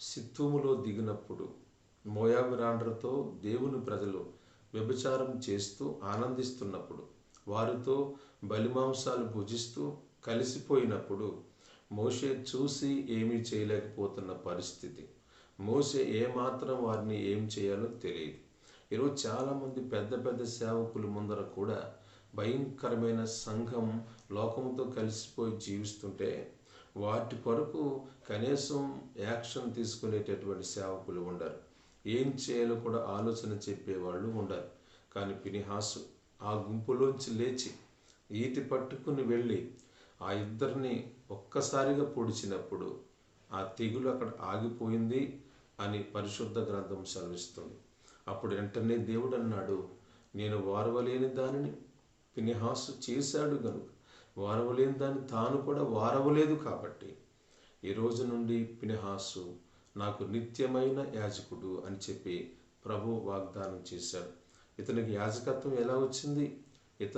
సిత్తూములో దిగినప్పుడు మోయాబు దేవుని ప్రజలు వ్యభిచారం చేస్తూ ఆనందిస్తున్నప్పుడు, వారితో బలిమాంసాలు భుజిస్తూ కలిసిపోయినప్పుడు మోషే చూసి ఏమీ చేయలేకపోతున్న పరిస్థితి. మోషే ఏమాత్రం వారిని ఏం చేయాలో తెలియదు. ఈరోజు చాలామంది పెద్ద పెద్ద సేవకుల ముందర కూడా భయంకరమైన సంఘం లోకంతో కలిసిపోయి జీవిస్తుంటే వాటి కొరకు కనీసం యాక్షన్ తీసుకునేటటువంటి సేవకులు ఉండరు. ఏం చేయాలో కూడా ఆలోచన చెప్పేవాళ్ళు ఉండరు. కానీ ఫినెహాసు ఆ గుంపులోంచి లేచి ఈటి పట్టుకుని వెళ్ళి ఆ ఇద్దరిని ఒక్కసారిగా పొడిచినప్పుడు ఆ తెగులు అక్కడ ఆగిపోయింది అని పరిశుద్ధ గ్రంథం సెలవిస్తుంది. అప్పుడు వెంటనే దేవుడు అన్నాడు, నేను వారవలేని దానిని ఫినెహాసు చేశాడు గనుక వారవలేని దాన్ని తాను కూడా వారవలేదు. కాబట్టి ఈ రోజు నుండి ఫినెహాసు నాకు నిత్యమైన యాజకుడు అని చెప్పి ప్రభు వాగ్దానం చేశాడు. ఇతనికి యాజకత్వం ఎలా వచ్చింది? ఇతను